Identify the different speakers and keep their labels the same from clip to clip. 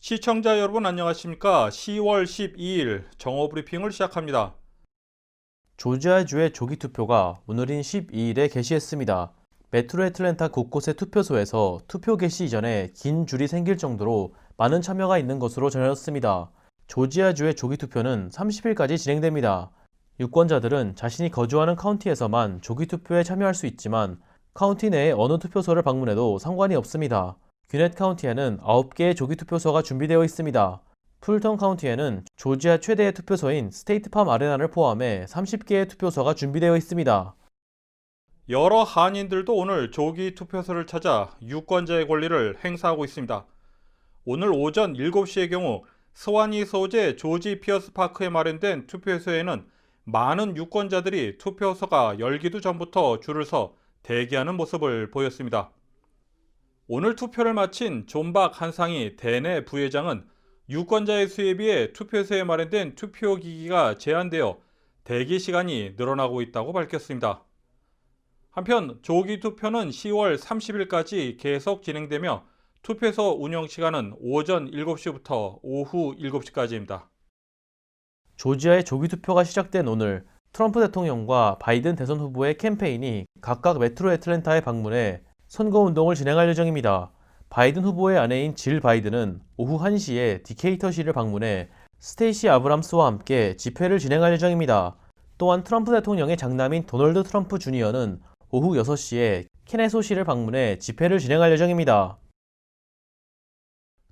Speaker 1: 시청자 여러분 안녕하십니까? 10월 12일 정오브리핑을 시작합니다.
Speaker 2: 조지아주의 조기투표가 오늘인 12일에 개시했습니다. 메트로 애틀랜타 곳곳의 투표소에서 투표 개시 이전에 긴 줄이 생길 정도로 많은 참여가 있는 것으로 전해졌습니다. 조지아주의 조기투표는 30일까지 진행됩니다. 유권자들은 자신이 거주하는 카운티에서만 조기투표에 참여할 수 있지만 카운티 내의 어느 투표소를 방문해도 상관이 없습니다. 귀넷 카운티에는 9개의 조기투표소가 준비되어 있습니다. 풀턴 카운티에는 조지아 최대의 투표소인 스테이트팜 아레나를 포함해 30개의 투표소가 준비되어 있습니다.
Speaker 1: 여러 한인들도 오늘 조기 투표소를 찾아 유권자의 권리를 행사하고 있습니다. 오늘 오전 7시의 경우 스와니 소재 조지 피어스 파크에 마련된 투표소에는 많은 유권자들이 투표소가 열기도 전부터 줄을 서 대기하는 모습을 보였습니다. 오늘 투표를 마친 존박 한상희 대내 부회장은 유권자의 수에 비해 투표소에 마련된 투표기기가 제한되어 대기 시간이 늘어나고 있다고 밝혔습니다. 한편 조기 투표는 10월 30일까지 계속 진행되며 투표소 운영 시간은 오전 7시부터 오후 7시까지입니다.
Speaker 2: 조지아의 조기투표가 시작된 오늘 트럼프 대통령과 바이든 대선 후보의 캠페인이 각각 메트로 애틀랜타에 방문해 선거운동을 진행할 예정입니다. 바이든 후보의 아내인 질 바이든은 오후 1시에 디케이터시를 방문해 스테이시 아브람스와 함께 집회를 진행할 예정입니다. 또한 트럼프 대통령의 장남인 도널드 트럼프 주니어는 오후 6시에 케네소시를 방문해 집회를 진행할 예정입니다.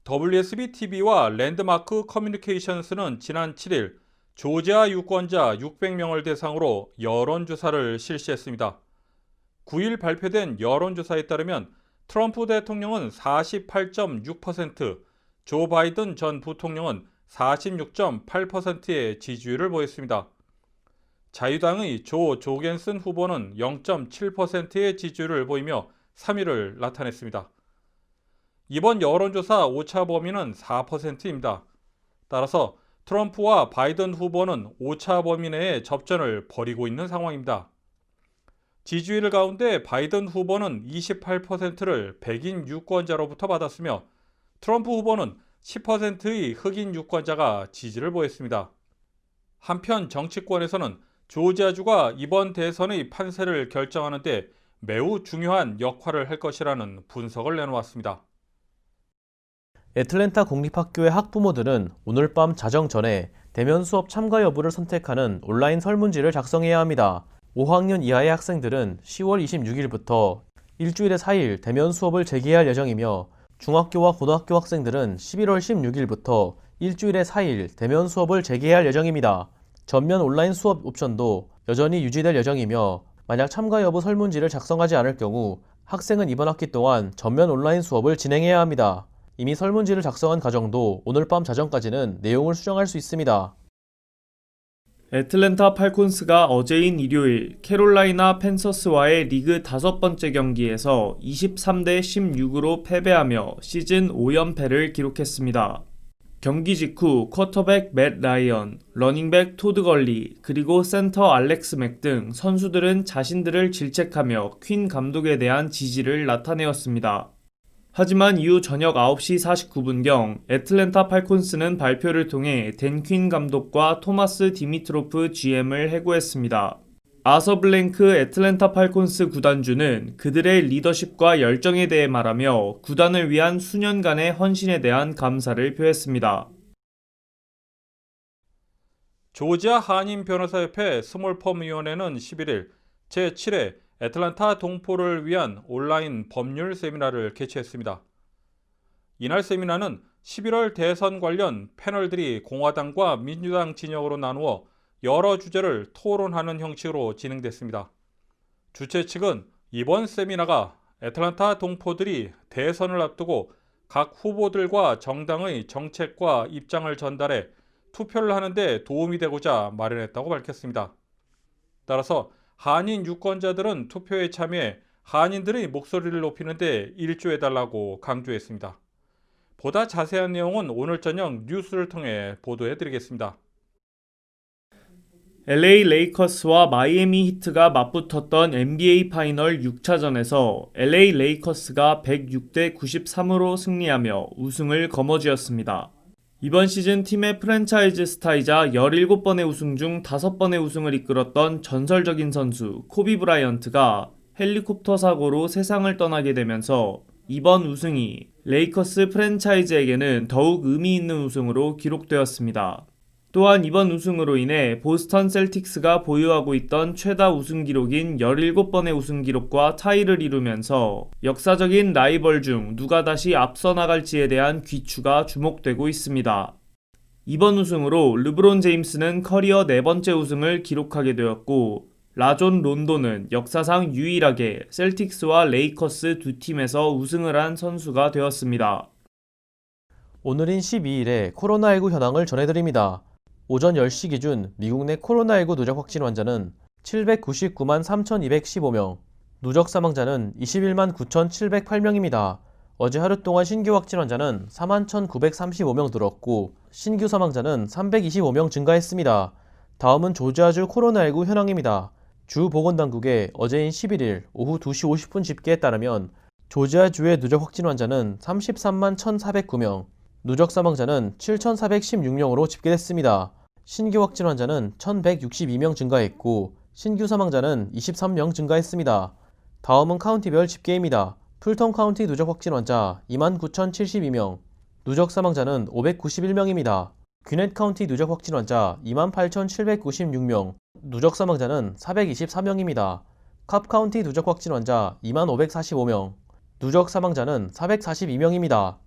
Speaker 1: WSB-TV와 랜드마크 커뮤니케이션스는 지난 7일 조지아 유권자 600명을 대상으로 여론조사를 실시했습니다. 9일 발표된 여론조사에 따르면 트럼프 대통령은 48.6%, 조 바이든 전 부통령은 46.8%의 지지율을 보였습니다. 자유당의 조 조겐슨 후보는 0.7%의 지지율을 보이며 3위를 나타냈습니다. 이번 여론조사 오차 범위는 4%입니다. 따라서 트럼프와 바이든 후보는 오차 범위 내에 접전을 벌이고 있는 상황입니다. 지지율 가운데 바이든 후보는 28%를 백인 유권자로부터 받았으며 트럼프 후보는 10%의 흑인 유권자가 지지를 보였습니다. 한편 정치권에서는 조지아주가 이번 대선의 판세를 결정하는 데 매우 중요한 역할을 할 것이라는 분석을 내놓았습니다.
Speaker 2: 애틀랜타 공립학교의 학부모들은 오늘 밤 자정 전에 대면 수업 참가 여부를 선택하는 온라인 설문지를 작성해야 합니다. 5학년 이하의 학생들은 10월 26일부터 일주일에 4일 대면 수업을 재개할 예정이며 중학교와 고등학교 학생들은 11월 16일부터 일주일에 4일 대면 수업을 재개할 예정입니다. 전면 온라인 수업 옵션도 여전히 유지될 예정이며 만약 참가 여부 설문지를 작성하지 않을 경우 학생은 이번 학기 동안 전면 온라인 수업을 진행해야 합니다. 이미 설문지를 작성한 가정도 오늘 밤 자정까지는 내용을 수정할 수 있습니다.
Speaker 3: 애틀랜타 팔콘스가 어제인 일요일 캐롤라이나 팬서스와의 리그 5번째 경기에서 23대 16으로 패배하며 시즌 5연패를 기록했습니다. 경기 직후 쿼터백 맷 라이언, 러닝백 토드 걸리, 그리고 센터 알렉스 맥 등 선수들은 자신들을 질책하며 퀸 감독에 대한 지지를 나타내었습니다. 하지만 이후 저녁 9시 49분경 애틀랜타 팔콘스는 발표를 통해 댄 퀸 감독과 토마스 디미트로프 GM을 해고했습니다. 아서 블랭크 애틀랜타 팔콘스 구단주는 그들의 리더십과 열정에 대해 말하며 구단을 위한 수년간의 헌신에 대한 감사를 표했습니다.
Speaker 1: 조지아 한인변호사협회 스몰펌위원회는 11일 제7회 애틀랜타 동포를 위한 온라인 법률 세미나를 개최했습니다. 이날 세미나는 11월 대선 관련 패널들이 공화당과 민주당 진영으로 나누어 여러 주제를 토론하는 형식으로 진행됐습니다. 주최 측은 이번 세미나가 애틀랜타 동포들이 대선을 앞두고 각 후보들과 정당의 정책과 입장을 전달해 투표를 하는데 도움이 되고자 마련했다고 밝혔습니다. 따라서 한인 유권자들은 투표에 참여해 한인들의 목소리를 높이는 데 일조해달라고 강조했습니다. 보다 자세한 내용은 오늘 저녁 뉴스를 통해 보도해드리겠습니다.
Speaker 3: LA 레이커스와 마이애미 히트가 맞붙었던 NBA 파이널 6차전에서 LA 레이커스가 106대 93으로 승리하며 우승을 거머쥐었습니다. 이번 시즌 팀의 프랜차이즈 스타이자 17번의 우승 중 5번의 우승을 이끌었던 전설적인 선수 코비 브라이언트가 헬리콥터 사고로 세상을 떠나게 되면서 이번 우승이 레이커스 프랜차이즈에게는 더욱 의미 있는 우승으로 기록되었습니다. 또한 이번 우승으로 인해 보스턴 셀틱스가 보유하고 있던 최다 우승 기록인 17번의 우승 기록과 타이를 이루면서 역사적인 라이벌 중 누가 다시 앞서 나갈지에 대한 귀추가 주목되고 있습니다. 이번 우승으로 르브론 제임스는 커리어 4번째 우승을 기록하게 되었고 라존 론도는 역사상 유일하게 셀틱스와 레이커스 두 팀에서 우승을 한 선수가 되었습니다.
Speaker 2: 오늘인 12일에 코로나19 현황을 전해드립니다. 오전 10시 기준 미국 내 코로나19 누적 확진 환자는 799만 3,215명, 누적 사망자는 21만 9,708명입니다. 어제 하루 동안 신규 확진 환자는 4만 1,935명 늘었고 신규 사망자는 325명 증가했습니다. 다음은 조지아주 코로나19 현황입니다. 주 보건당국의 어제인 11일 오후 2시 50분 집계에 따르면 조지아주의 누적 확진 환자는 33만 1,409명, 누적 사망자는 7,416명으로 집계됐습니다. 신규 확진 환자는 1,162명 증가했고 신규 사망자는 23명 증가했습니다. 다음은 카운티별 집계입니다. 풀턴 카운티 누적 확진 환자 29,072명, 누적 사망자는 591명입니다. 귀넷 카운티 누적 확진 환자 28,796명, 누적 사망자는 424명입니다. 캅 카운티 누적 확진 환자 2545명, 누적 사망자는 442명입니다.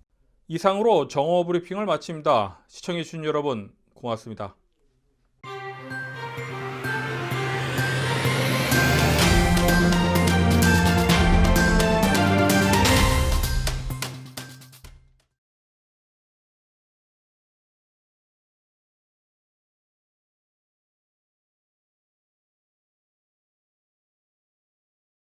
Speaker 1: 이상으로 정오 브리핑을 마칩니다. 시청해주신 여러분 고맙습니다.